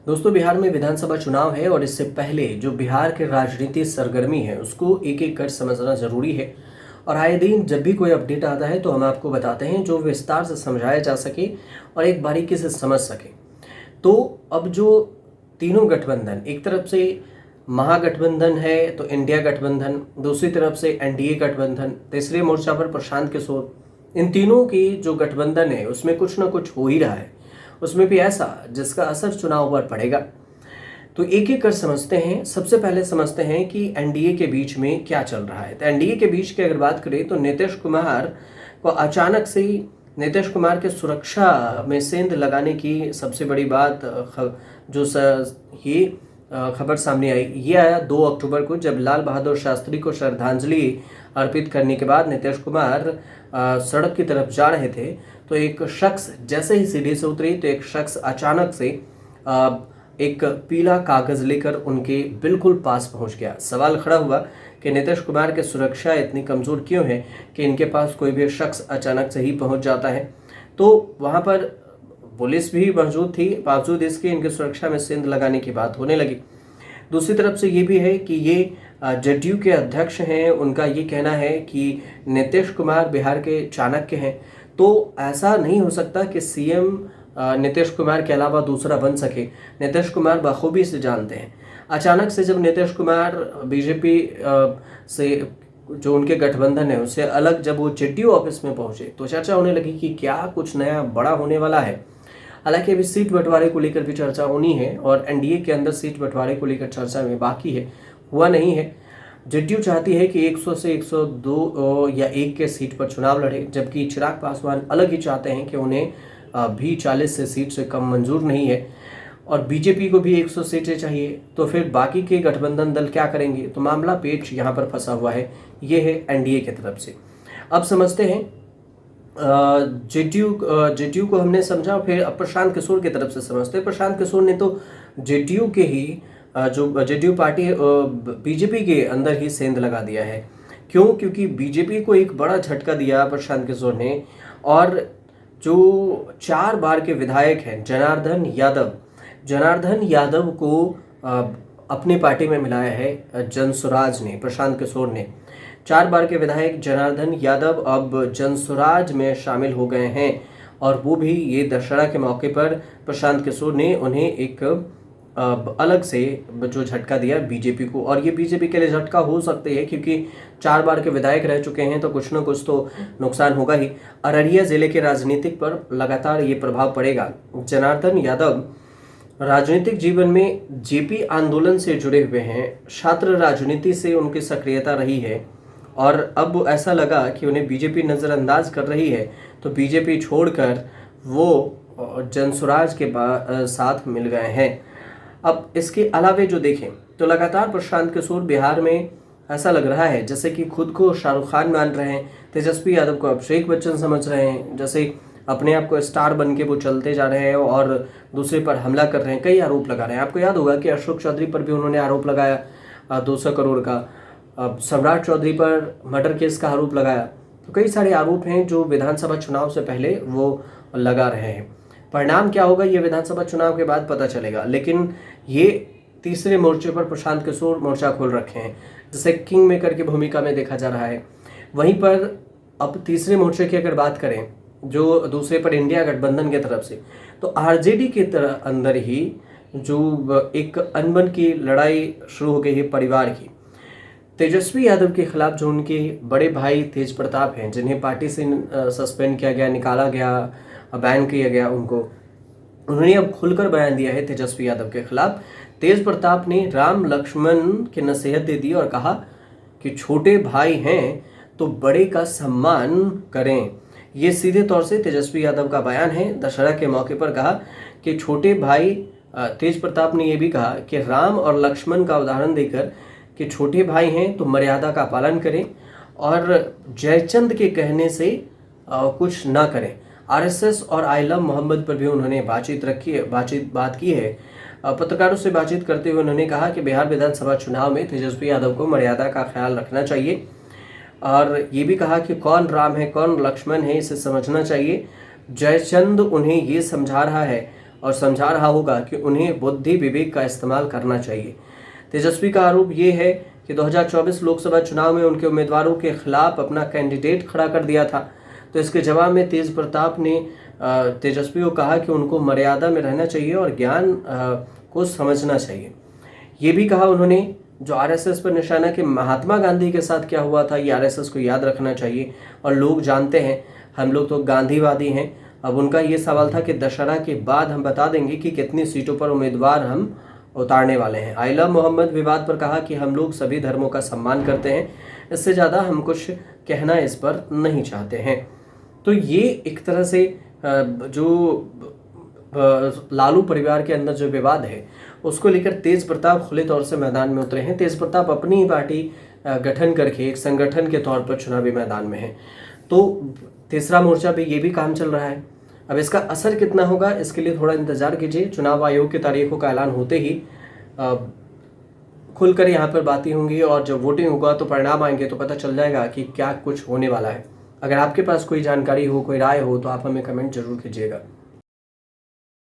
दोस्तों, बिहार में विधानसभा चुनाव है और इससे पहले जो बिहार के राजनीति सरगर्मी है उसको एक एक कर समझना ज़रूरी है। और आए दिन जब भी कोई अपडेट आता है तो हम आपको बताते हैं जो विस्तार से समझाया जा सके और एक बारीकी से समझ सके। तो अब जो तीनों गठबंधन, एक तरफ से महागठबंधन है तो इंडिया गठबंधन, दूसरी तरफ से एनडीए गठबंधन, तीसरे मोर्चा पर प्रशांत किशोर, इन तीनों की जो गठबंधन है उसमें कुछ ना कुछ हो ही रहा है। उसमें भी ऐसा जिसका असर चुनाव पर पड़ेगा। तो एक एक कर समझते हैं। सबसे पहले समझते हैं कि एनडीए के बीच में क्या चल रहा है। तो एनडीए के बीच की अगर बात करें तो नीतीश कुमार को अचानक से ही नीतीश कुमार के सुरक्षा में सेंध लगाने की सबसे बड़ी बात ये खबर सामने आई। ये आया 2 अक्टूबर को, जब लाल बहादुर शास्त्री को श्रद्धांजलि अर्पित करने के बाद नीतीश कुमार सड़क की तरफ जा रहे थे तो एक शख्स जैसे ही सीढ़ी से उतरी तो एक शख्स अचानक से एक पीला कागज लेकर उनके बिल्कुल पास पहुंच गया। सवाल खड़ा हुआ कि नीतीश कुमार की सुरक्षा इतनी कमज़ोर क्यों है कि इनके पास कोई भी शख्स अचानक से ही पहुंच जाता है। तो वहां पर पुलिस भी मौजूद थी, बावजूद इसके इनकी सुरक्षा में सेंध लगाने की बात होने लगी। दूसरी तरफ से ये भी है कि ये जदयू के अध्यक्ष हैं, उनका ये कहना है कि नीतीश कुमार बिहार के चाणक्य हैं। तो ऐसा नहीं हो सकता कि सीएम नीतीश कुमार के अलावा दूसरा बन सके। नीतीश कुमार बखूबी से जानते हैं। अचानक से जब नीतीश कुमार बीजेपी से जो उनके गठबंधन है उससे अलग जब वो जदयू ऑफिस में पहुंचे तो चर्चा होने लगी कि क्या कुछ नया बड़ा होने वाला है। हालांकि अभी सीट बंटवारे को लेकर भी चर्चा होनी है और एनडीए के अंदर सीट बंटवारे को लेकर चर्चा में बाकी है, हुआ नहीं है। जदयू चाहती है कि 100 से 102 या 1 के सीट पर चुनाव लड़े, जबकि चिराग पासवान अलग ही चाहते हैं कि उन्हें भी 40 से सीट से कम मंजूर नहीं है और बीजेपी को भी 100 सीटें चाहिए। तो फिर बाकी के गठबंधन दल क्या करेंगे? तो मामला पेच यहाँ पर फंसा हुआ है। ये है एनडीए की तरफ से। अब समझते हैं जेडीयू को हमने समझा, फिर अब प्रशांत किशोर की तरफ से समझते हैं। प्रशांत किशोर ने तो जेडीयू के ही जो जेडीयू पार्टी बीजेपी के अंदर ही सेंध लगा दिया है। क्यों? क्योंकि बीजेपी को एक बड़ा झटका दिया प्रशांत किशोर ने। और जो 4 बार के विधायक हैं जनार्दन यादव को अपनी पार्टी में मिलाया है जनसुराज ने, प्रशांत किशोर ने। 4 बार के विधायक जनार्दन यादव अब जनसुराज में शामिल हो गए हैं और वो भी ये दशहरा के मौके पर प्रशांत किशोर ने उन्हें एक अलग से जो झटका दिया बीजेपी को। और ये बीजेपी के लिए झटका हो सकते हैं क्योंकि 4 बार के विधायक रह चुके हैं तो कुछ ना कुछ तो नुकसान होगा ही। अररिया जिले के राजनीतिक पर लगातार ये प्रभाव पड़ेगा। जनार्दन यादव राजनीतिक जीवन में जेपी आंदोलन से जुड़े हुए हैं, छात्र राजनीति से उनकी सक्रियता रही है और अब ऐसा लगा कि उन्हें बीजेपी नज़रअंदाज कर रही है तो बीजेपी छोड़कर वो जनसुराज के साथ मिल गए हैं। अब इसके अलावे जो देखें तो लगातार प्रशांत किशोर बिहार में ऐसा लग रहा है जैसे कि खुद को शाहरुख खान मान रहे हैं, तेजस्वी यादव को अभिषेक बच्चन समझ रहे हैं, जैसे अपने आप को स्टार बन के वो चलते जा रहे हैं और दूसरे पर हमला कर रहे हैं, कई आरोप लगा रहे हैं। आपको याद होगा कि अशोक चौधरी पर भी उन्होंने आरोप लगाया 200 करोड़ का, सम्राट चौधरी पर मर्डर केस का आरोप लगाया। तो कई सारे आरोप हैं जो विधानसभा चुनाव से पहले वो लगा रहे हैं। परिणाम क्या होगा ये विधानसभा चुनाव के बाद पता चलेगा, लेकिन ये तीसरे मोर्चे पर प्रशांत किशोर मोर्चा खोल रखे हैं, जैसे किंग मेकर की भूमिका में देखा जा रहा है। वहीं पर अब तीसरे मोर्चे की अगर बात करें जो दूसरे पर इंडिया गठबंधन की तरफ से, तो आरजेडी के तरह अंदर ही जो एक अनबन की लड़ाई शुरू हो गई है परिवार की। तेजस्वी यादव के खिलाफ जो उनके बड़े भाई तेज प्रताप हैं, जिन्हें पार्टी से सस्पेंड किया गया, निकाला गया, बैन किया गया, उन्होंने अब खुलकर बयान दिया है तेजस्वी यादव के खिलाफ। तेज प्रताप ने राम लक्ष्मण की नसीहत दे दी और कहा कि छोटे भाई हैं तो बड़े का सम्मान करें। ये सीधे तौर से तेजस्वी यादव का बयान है। दशहरा के मौके पर कहा कि छोटे भाई, तेज प्रताप ने यह भी कहा कि राम और लक्ष्मण का उदाहरण देकर कि छोटे भाई हैं तो मर्यादा का पालन करें और जयचंद के कहने से कुछ ना करें। आरएसएस और आई लव मोहम्मद पर भी उन्होंने बात की है। पत्रकारों से बातचीत करते हुए उन्होंने कहा कि बिहार विधानसभा चुनाव में तेजस्वी यादव को मर्यादा का ख्याल रखना चाहिए और ये भी कहा कि कौन राम है कौन लक्ष्मण है इसे समझना चाहिए। जयचंद उन्हें ये समझा रहा है और समझा रहा होगा कि उन्हें बुद्धि विवेक का इस्तेमाल करना चाहिए। तेजस्वी का आरोप ये है कि 2024 लोकसभा चुनाव में उनके उम्मीदवारों के खिलाफ अपना कैंडिडेट खड़ा कर दिया था। तो इसके जवाब में तेज प्रताप ने तेजस्वी को कहा कि उनको मर्यादा में रहना चाहिए और ज्ञान को समझना चाहिए। ये भी कहा उन्होंने जो आरएसएस पर निशाना कि महात्मा गांधी के साथ क्या हुआ था ये आरएसएस को याद रखना चाहिए और लोग जानते हैं, हम लोग तो गांधीवादी हैं। अब उनका ये सवाल था कि दशहरा के बाद हम बता देंगे कि कितनी सीटों पर उम्मीदवार हम उतारने वाले हैं। आइला मोहम्मद विवाद पर कहा कि हम लोग सभी धर्मों का सम्मान करते हैं, इससे ज़्यादा हम कुछ कहना इस पर नहीं चाहते हैं। तो ये एक तरह से जो लालू परिवार के अंदर जो विवाद है उसको लेकर तेज प्रताप खुले तौर से मैदान में उतरे हैं। तेज प्रताप अपनी ही पार्टी गठन करके एक संगठन के तौर पर चुनावी मैदान में है। तो तीसरा मोर्चा पे ये भी काम चल रहा है। अब इसका असर कितना होगा इसके लिए थोड़ा इंतजार कीजिए। चुनाव आयोग की तारीखों का ऐलान होते ही खुलकर यहाँ पर बातें होंगी और जब वोटिंग होगा तो परिणाम आएंगे तो पता चल जाएगा कि क्या कुछ होने वाला है। अगर आपके पास कोई जानकारी हो, कोई राय हो तो आप हमें कमेंट जरूर कीजिएगा।